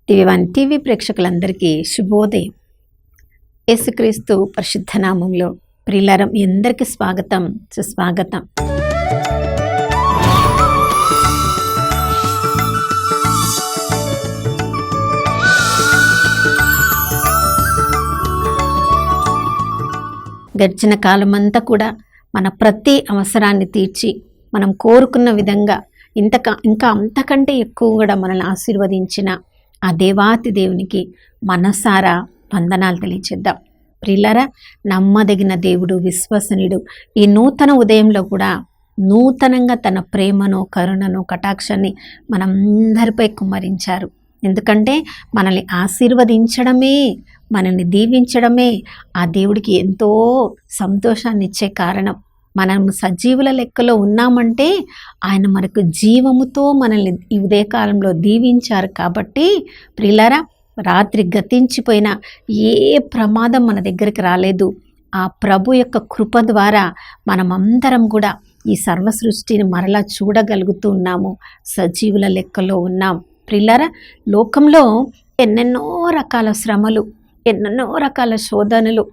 టీవీ1 TV ప్రేక్షకులందరికీ శుభోదయం. యేసుక్రీస్తు పరిశుద్ధ నామంలో ప్రియులారా, మీ అందరికీ స్వాగతం, సుస్వాగతం. గడిచిన కాలమంతా కూడా మన ప్రతి అవసరాన్ని తీర్చి మనం కోరుకున్న విధంగా ఇంకా అంతకంటే ఎక్కువ కూడా మనల్ని ఆశీర్వదించిన ఆ దేవాతి దేవునికి మనసారా వందనాలు తెలియచేద్దాం. ప్రియులారా, నమ్మదగిన దేవుడు, విశ్వసనీయుడు ఈ నూతన ఉదయంలో కూడా నూతనంగా తన ప్రేమను, కరుణను, కటాక్షాన్ని మనందరిపై కుమ్మరించారు. ఎందుకంటే మనల్ని ఆశీర్వదించడమే, మనల్ని దీవించడమే ఆ దేవుడికి ఎంతో సంతోషాన్ని ఇచ్చే కారణం. మనం సజీవుల లెక్కలో ఉన్నామంటే ఆయన మనకు జీవముతో మనల్ని ఈ ఉదయకాలంలో దీవించారు. కాబట్టి ప్రియులారా, రాత్రి గతించిపోయిన ఏ ప్రమాదం మన దగ్గరికి రాలేదు. ఆ ప్రభు యొక్క కృప ద్వారా మనమందరం కూడా ఈ సర్వ సృష్టిని మరలా చూడగలుగుతూ ఉన్నాము, సజీవుల లెక్కలో ఉన్నాం. ప్రియులారా, లోకంలో ఎన్నెన్నో రకాల శ్రమలు, ఎన్నెన్నో రకాల శోధనలు,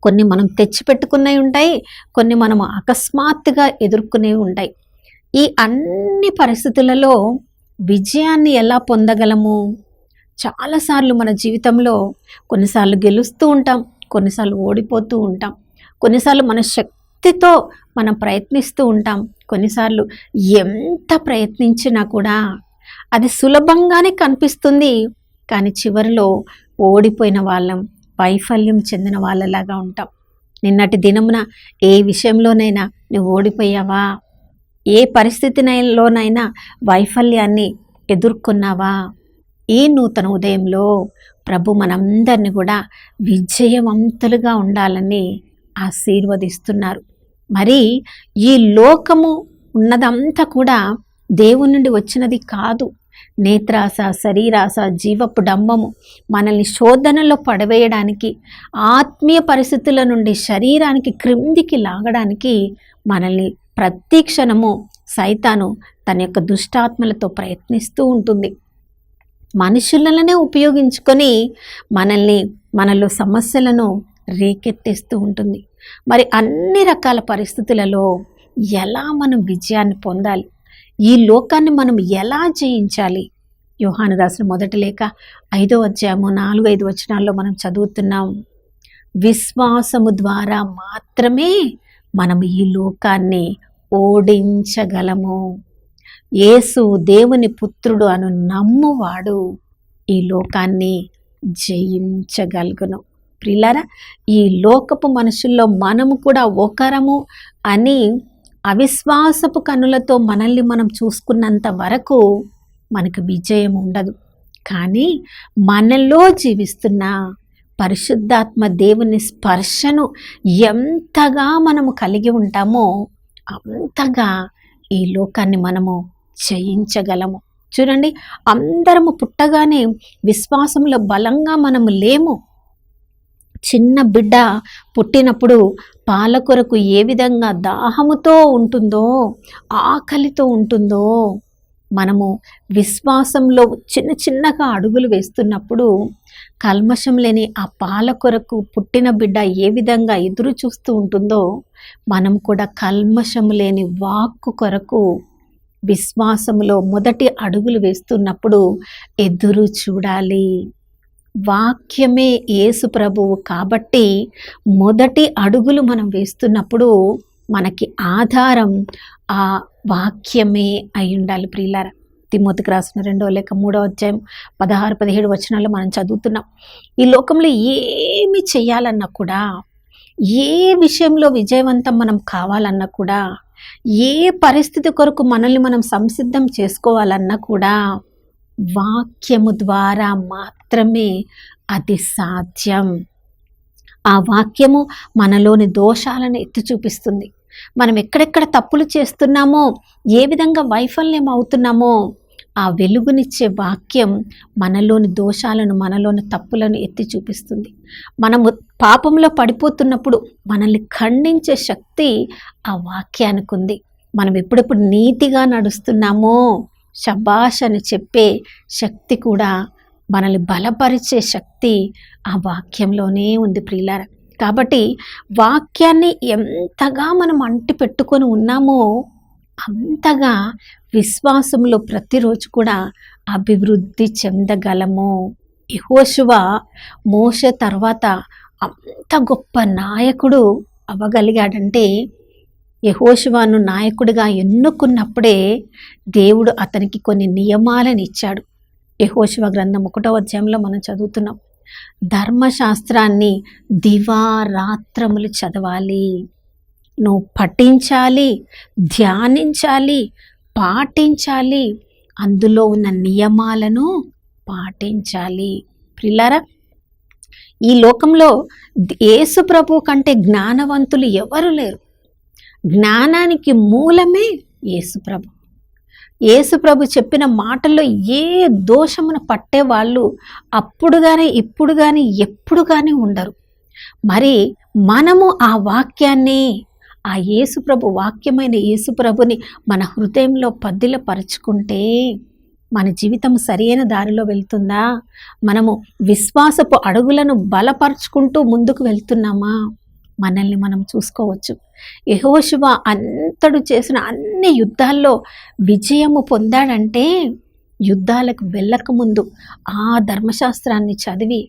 కొన్ని మనం తెచ్చిపెట్టుకునేవి ఉంటాయి, కొన్ని మనం అకస్మాత్తుగా ఎదుర్కొనేవి ఉంటాయి. ఈ అన్ని పరిస్థితులలో విజయాన్ని ఎలా పొందగలము? చాలాసార్లు మన జీవితంలో కొన్నిసార్లు గెలుస్తూ ఉంటాం, కొన్నిసార్లు ఓడిపోతూ ఉంటాం, కొన్నిసార్లు మన శక్తితో మనం ప్రయత్నిస్తూ ఉంటాం, కొన్నిసార్లు ఎంత ప్రయత్నించినా కూడా అది సులభంగానే కనిపిస్తుంది. కానీ చివరిలో ఓడిపోయిన వాళ్ళం, వైఫల్యం చెందిన వాళ్ళలాగా ఉంటాం. నిన్నటి దినమున ఏ విషయంలోనైనా నువ్వు ఓడిపోయావా? ఏ పరిస్థితిలోనైనా వైఫల్యాన్ని ఎదుర్కొన్నావా? ఈ నూతన ఉదయంలో ప్రభు మనందరినీ కూడా విజయవంతులుగా ఉండాలని ఆశీర్వదిస్తున్నారు. మరి ఈ లోకము ఉన్నదంతా కూడా దేవుని నుండి వచ్చినది కాదు. నేత్రాశ, శరీరాశ, జీవపు డంబము మనల్ని శోధనలో పడవేయడానికి, ఆత్మీయ పరిస్థితుల నుండి శరీరానికి క్రిందికి లాగడానికి మనల్ని ప్రతి క్షణము సైతాను తన యొక్క దుష్టాత్మలతో ప్రయత్నిస్తూ ఉంటుంది. మనుషులనే ఉపయోగించుకొని మనలో సమస్యలను రేకెత్తేస్తూ ఉంటుంది. మరి అన్ని రకాల పరిస్థితులలో ఎలా మనం విజయాన్ని పొందాలి? ఈ లోకాన్ని మనం ఎలా జయించాలి? యోహాను రాసిన మొదటి లేఖ 5వ అధ్యాయము 4-5 వచనాల్లో మనం చదువుతున్నాం. విశ్వాసము ద్వారా మాత్రమే మనం ఈ లోకాన్ని ఓడించగలము. యేసు దేవుని పుత్రుడు అను నమ్మువాడు ఈ లోకాన్ని జయించగలుగును. ప్రియులారా, ఈ లోకపు మనుషుల్లో మనము కూడా ఒకరము అని అవిశ్వాసపు కన్నులతో మనల్ని మనం చూసుకున్నంత వరకు మనకు విజయం ఉండదు. కానీ మనలో జీవిస్తున్న పరిశుద్ధాత్మ దేవుని స్పర్శను ఎంతగా మనము కలిగి ఉంటామో అంతగా ఈ లోకాన్ని మనము జయించగలము. చూడండి, అందరము పుట్టగానే విశ్వాసంలో బలంగా మనము లేము. చిన్న బిడ్డ పుట్టినప్పుడు పాల కొరకు ఏ విధంగా దాహముతో ఉంటుందో, ఆకలితో ఉంటుందో, మనము విశ్వాసంలో చిన్నగా అడుగులు వేస్తున్నప్పుడు కల్మషం లేని ఆ పాల కొరకు పుట్టిన బిడ్డ ఏ విధంగా ఎదురు చూస్తూ ఉంటుందో, మనం కూడా కల్మషం లేని వాక్కు కొరకు విశ్వాసంలో మొదటి అడుగులు వేస్తున్నప్పుడు ఎదురు చూడాలి. వాక్యమే యేసు ప్రభువు కాబట్టి మొదటి అడుగులు మనం వేస్తున్నప్పుడు మనకి ఆధారం ఆ వాక్యమే అయి ఉండాలి. ప్రియులారా, తిమోతికి రాసిన 2వ లేఖ 3వ అధ్యాయం 16-17 వచనాల్లో మనం చదువుతున్నాం. ఈ లోకంలో ఏమి చేయాలన్నా కూడా, ఏ విషయంలో విజయవంతం మనం కావాలన్నా కూడా, ఏ పరిస్థితి కొరకు మనల్ని మనం సంసిద్ధం చేసుకోవాలన్నా కూడా వాక్యము ద్వారా మాత్రమే అది సాధ్యం. ఆ వాక్యము మనలోని దోషాలను ఎత్తి చూపిస్తుంది. మనం ఎక్కడెక్కడ తప్పులు చేస్తున్నామో, ఏ విధంగా వైఫల్యం అవుతున్నామో, ఆ వెలుగునిచ్చే వాక్యం మనలోని దోషాలను, మనలోని తప్పులను ఎత్తి చూపిస్తుంది. మనము పాపంలో పడిపోతున్నప్పుడు మనల్ని ఖండించే శక్తి ఆ వాక్యానికి ఉంది. మనం ఎప్పుడెప్పుడు నీతిగా నడుస్తున్నామో శబాష్ అని చెప్పే శక్తి కూడా మనల్ని బలపరిచే శక్తి ఆ వాక్యంలోనే ఉంది ప్రియులారా. కాబట్టి వాక్యాన్ని ఎంతగా మనం అంటి పెట్టుకొని ఉన్నామో అంతగా విశ్వాసంలో ప్రతిరోజు కూడా అభివృద్ధి చెందగలము. యెహోషువ మోషే తర్వాత అంత గొప్ప నాయకుడు అవ్వగలిగాడంటే యెహోషువను నాయకుడిగా ఎన్నుకున్నప్పుడే దేవుడు అతనికి కొన్ని నియమాలను ఇచ్చాడు. యెహోషువ గ్రంథం 1వ అధ్యాయంలో మనం చదువుతున్నాం. ధర్మశాస్త్రాన్ని దివారాత్రములు చదవాలి, నువ్వు పఠించాలి, ధ్యానించాలి, పాటించాలి, అందులో ఉన్న నియమాలను పాటించాలి. ప్రియులారా, ఈ లోకంలో యేసు ప్రభు కంటే జ్ఞానవంతులు ఎవరు లేరు. జ్ఞానానికి మూలమే యేసు ప్రభు. యేసు ప్రభు చెప్పిన మాటల్లో ఏ దోషమును పట్టేవాళ్ళు అప్పుడు కానీ ఇప్పుడు కానీ ఎప్పుడు కానీ ఉండరు. మరి మనము ఆ వాక్యాన్ని, ఆ యేసు ప్రభు వాక్యమైన యేసు ప్రభుని మన హృదయంలో పదిలపరుచుకుంటే మన జీవితం సరైన దారిలో వెళ్తుందా? మనము విశ్వాసపు అడుగులను బలపరుచుకుంటూ ముందుకు వెళ్తున్నామా? మనల్ని మనం చూసుకోవచ్చు. యెహోషువ అంతడు చేసిన అన్ని యుద్ధాల్లో విజయము పొందాడంటే యుద్ధాలకు వెళ్ళకముందు ఆ ధర్మశాస్త్రాన్ని చదివి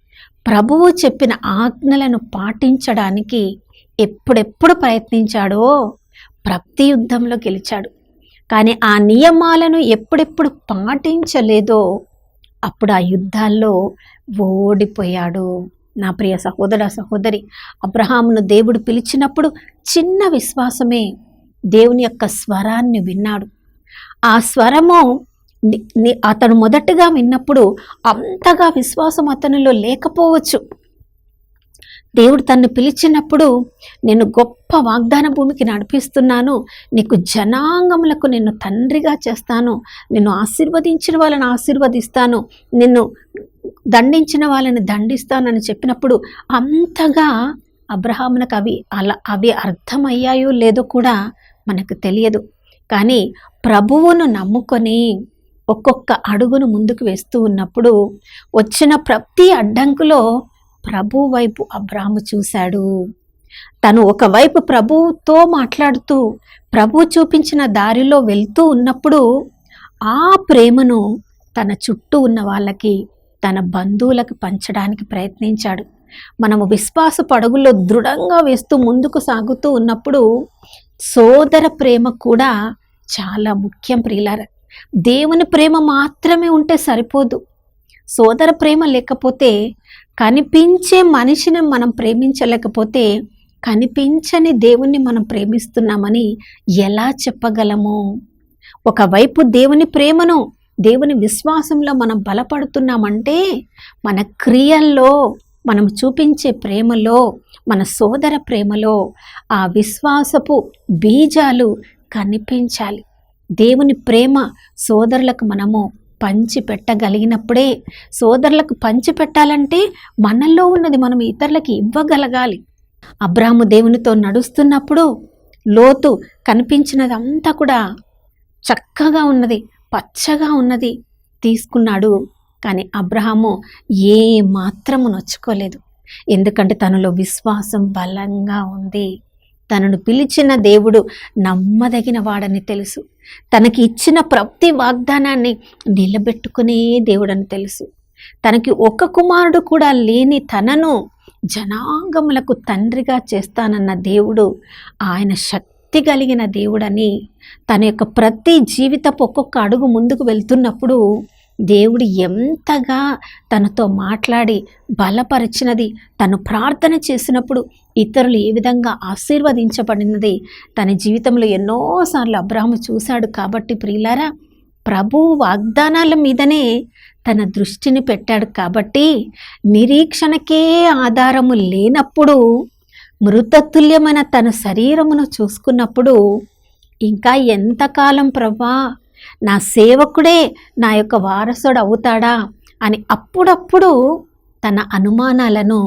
ప్రభువు చెప్పిన ఆజ్ఞలను పాటించడానికి ఎప్పుడెప్పుడు ప్రయత్నించాడో ప్రతి యుద్ధంలో గెలిచాడు. కానీ ఆ నియమాలను ఎప్పుడెప్పుడు పాటించలేదో అప్పుడు ఆ యుద్ధాల్లో ఓడిపోయాడు. నా ప్రియ సహోదర సహోదరి, అబ్రహామును దేవుడు పిలిచినప్పుడు చిన్న విశ్వాసమే దేవుని యొక్క స్వరాన్ని విన్నాడు. ఆ స్వరము అతను మొదటగా విన్నప్పుడు అంతగా విశ్వాసం అతనిలో లేకపోవచ్చు. దేవుడు తన్ను పిలిచినప్పుడు నేను గొప్ప వాగ్దాన భూమికి నడిపిస్తున్నాను, నీకు జనాంగములకు నిన్ను తండ్రిగా చేస్తాను, నిన్ను ఆశీర్వదించిన వాళ్ళని ఆశీర్వదిస్తాను, నిన్ను దండించిన వాళ్ళని దండిస్తానని చెప్పినప్పుడు అంతగా అబ్రహామునకు అవి అర్థమయ్యాయో లేదో కూడా మనకు తెలియదు. కానీ ప్రభువును నమ్ముకొని ఒక్కొక్క అడుగును ముందుకు వేస్తూ ఉన్నప్పుడు వచ్చిన ప్రతి అడ్డంకులో ప్రభు వైపు అబ్రాహాము చూశాడు. తను ఒకవైపు ప్రభువుతో మాట్లాడుతూ ప్రభు చూపించిన దారిలో వెళ్తూ ఉన్నప్పుడు ఆ ప్రేమను తన చుట్టూ ఉన్న వాళ్ళకి, తన బంధువులకు పంచడానికి ప్రయత్నించాడు. మనము విశ్వాసపు అడుగుల్లో దృఢంగా వేస్తూ ముందుకు సాగుతూ ఉన్నప్పుడు సోదర ప్రేమ కూడా చాలా ముఖ్యం ప్రియులారా. దేవుని ప్రేమ మాత్రమే ఉంటే సరిపోదు. సోదర ప్రేమ లేకపోతే, కనిపించే మనిషిని మనం ప్రేమించలేకపోతే కనిపించని దేవుణ్ణి మనం ప్రేమిస్తున్నామని ఎలా చెప్పగలము? ఒకవైపు దేవుని ప్రేమను, దేవుని విశ్వాసంలో మనం బలపడుతున్నామంటే మన క్రియల్లో, మనం చూపించే ప్రేమలో, మన సోదర ప్రేమలో ఆ విశ్వాసపు బీజాలు కనిపించాలి. దేవుని ప్రేమ సోదరులకు మనము పంచిపెట్టగలిగినప్పుడే, సోదరులకు పంచిపెట్టాలంటే మనలో ఉన్నది మనం ఇతరులకి ఇవ్వగలగాలి. అబ్రాహాము దేవునితో నడుస్తున్నప్పుడు లోతు కనిపించినదంతా కూడా చక్కగా ఉన్నది, పచ్చగా ఉన్నది తీసుకున్నాడు. కానీ అబ్రహాము ఏ మాత్రము నొచ్చుకోలేదు. ఎందుకంటే తనలో విశ్వాసం బలంగా ఉంది. తనను పిలిచిన దేవుడు నమ్మదగిన వాడని తెలుసు. తనకి ఇచ్చిన ప్రతి వాగ్దానాన్ని నిలబెట్టుకునే దేవుడని తెలుసు. తనకి ఒక కుమారుడు కూడా లేని తనను జనాంగములకు తండ్రిగా చేస్తానన్న దేవుడు ఆయన శక్తి కలిగిన దేవుడని తన యొక్క ప్రతి జీవితపు ఒక్కొక్క అడుగు ముందుకు వెళ్తున్నప్పుడు దేవుడు ఎంతగా తనతో మాట్లాడి బలపరిచినది, తను ప్రార్థన చేసినప్పుడు ఇతరులు ఏ విధంగా ఆశీర్వదించబడినది తన జీవితంలో ఎన్నోసార్లు అబ్రాహాము చూశాడు. కాబట్టి ప్రియులారా, ప్రభు వాగ్దానాల మీదనే తన దృష్టిని పెట్టాడు. కాబట్టి నిరీక్షణకే ఆధారము లేనప్పుడు, మృతతుల్యమైన తన శరీరమును చూసుకున్నప్పుడు ఇంకా ఎంతకాలం ప్రభా నా సేవకుడే నా యొక్క వారసుడు అవుతాడా అని అప్పుడప్పుడు తన అనుమానాలను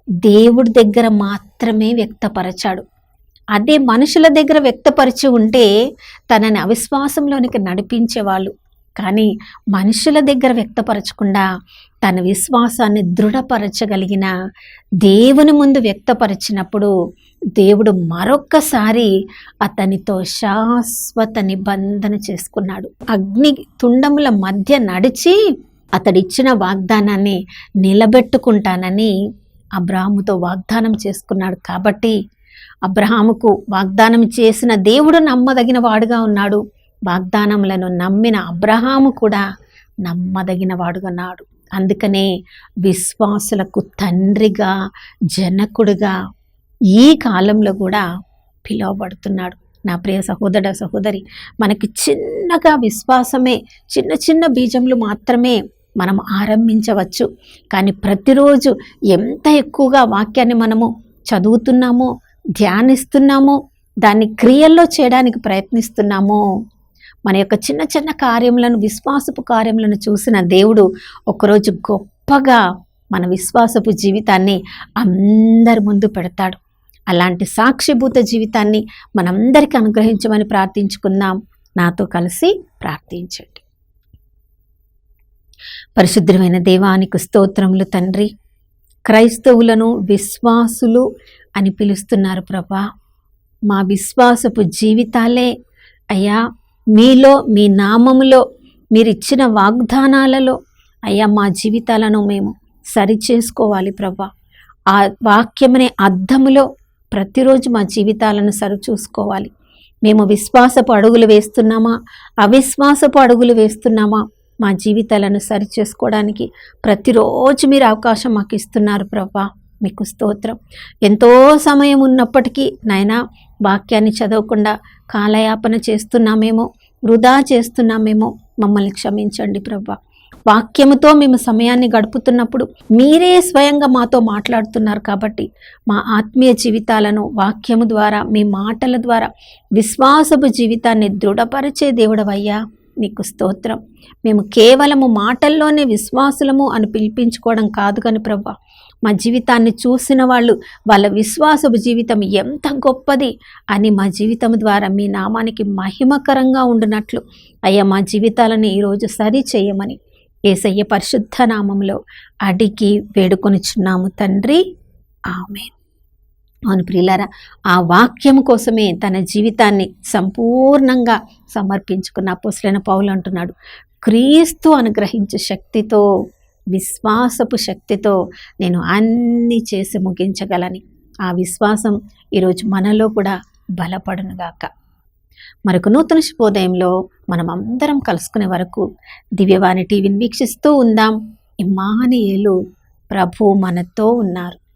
దేవుడి దగ్గర మాత్రమే వ్యక్తపరచాడు. అదే మనుషుల దగ్గర వ్యక్తపరిచి ఉంటే తనని అవిశ్వాసంలోనికి నడిపించేవాళ్ళు. కానీ మనుషుల దగ్గర వ్యక్తపరచకుండా తన విశ్వాసాన్ని దృఢపరచగలిగిన దేవుని ముందు వ్యక్తపరిచినప్పుడు దేవుడు మరొక్కసారి అతనితో శాశ్వత నిబంధన చేసుకున్నాడు. అగ్ని తుండముల మధ్య నడిచి అతడిచ్చిన వాగ్దానాన్ని నిలబెట్టుకుంటానని అబ్రాహాముతో వాగ్దానం చేసుకున్నాడు. కాబట్టి అబ్రహాముకు వాగ్దానం చేసిన దేవుడు నమ్మదగిన వాడుగా ఉన్నాడు. వాగ్దానములను నమ్మిన అబ్రహాము కూడా నమ్మదగిన వాడుగా ఉన్నాడు. అందుకనే విశ్వాసులకు తండ్రిగా, జనకుడుగా ఈ కాలంలో కూడా పిలువబడుతున్నాడు. నా ప్రియ సహోదర సహోదరి, మనకి చిన్నగా విశ్వాసమే, చిన్న చిన్న బీజములు మాత్రమే మనం ఆరంభించవచ్చు. కానీ ప్రతిరోజు ఎంత ఎక్కువగా వాక్యాన్ని మనము చదువుతున్నామో, ధ్యానిస్తున్నామో, దాన్ని క్రియల్లో చేయడానికి ప్రయత్నిస్తున్నామో, మన యొక్క చిన్న చిన్న కార్యములను, విశ్వాసపు కార్యములను చూసిన దేవుడు ఒకరోజు గొప్పగా మన విశ్వాసపు జీవితాన్ని అందరి ముందు పెడతాడు. అలాంటి సాక్షిభూత జీవితాన్ని మనందరికీ అనుగ్రహించమని ప్రార్థించుకుందాం. నాతో కలిసి ప్రార్థించండి. పరిశుద్ధమైన దేవానికి స్తోత్రములు తండ్రి. క్రైస్తవులను విశ్వాసులు అని పిలుస్తున్నారు ప్రభా. మా విశ్వాసపు జీవితాలే అయ్యా మీలో, మీ నామములో, మీరిచ్చిన వాగ్దానాలలో అయ్యా మా జీవితాలను మేము సరిచేసుకోవాలి ప్రభా. ఆ వాక్యమనే అద్దములో ప్రతిరోజు మా జీవితాలను సరిచూసుకోవాలి. మేము విశ్వాసపు అడుగులు వేస్తున్నామా, అవిశ్వాసపు అడుగులు వేస్తున్నామా, మా జీవితాలను సరిచేసుకోవడానికి ప్రతిరోజు మీరు అవకాశం మాకు ఇస్తున్నారు ప్రభా. మీకు స్తోత్రం. ఎంతో సమయం ఉన్నప్పటికీ నాయనా వాక్యాన్ని చదవకుండా కాలయాపన చేస్తున్నామేమో, వృధా చేస్తున్నామేమో, మమ్మల్ని క్షమించండి ప్రభా. వాక్యముతో మేము సమయాన్ని గడుపుతున్నప్పుడు మీరే స్వయంగా మాతో మాట్లాడుతున్నారు. కాబట్టి మా ఆత్మీయ జీవితాలను వాక్యము ద్వారా, మీ మాటల ద్వారా విశ్వాసపు జీవితాన్ని దృఢపరిచే దేవుడవయ్యా, నీకు స్తోత్రం. మేము కేవలము మాటల్లోనే విశ్వాసులము అని పిలిపించుకోవడం కాదు కానీ ప్రభా, మా జీవితాన్ని చూసిన వాళ్ళు వాళ్ళ విశ్వాసపు జీవితం ఎంత గొప్పది అని మా జీవితం ద్వారా మీ నామానికి మహిమకరంగా ఉండినట్లు అయ్యా మా జీవితాలను ఈరోజు సరి చేయమని యేసయ్య పరిశుద్ధ నామంలో అడిగి వేడుకొనిచున్నాము తండ్రి, ఆమేన్. అవును ప్రియులారా, ఆ వాక్యం కోసమే తన జీవితాన్ని సంపూర్ణంగా సమర్పించుకున్న అపోస్తలుడైన పౌలు అంటున్నాడు, క్రీస్తు అనుగ్రహించే శక్తితో, విశ్వాసపు శక్తితో నేను అన్నీ చేసి ముగించగలని. ఆ విశ్వాసం ఈరోజు మనలో కూడా బలపడునుగాక. మరొక నూతన శుభోదయంలో మనం అందరం కలుసుకునే వరకు దివ్యవాణి టీవీని వీక్షిస్తూ ఉందాం. ఇమ్మానుయేలు, ప్రభు మనతో ఉన్నారు.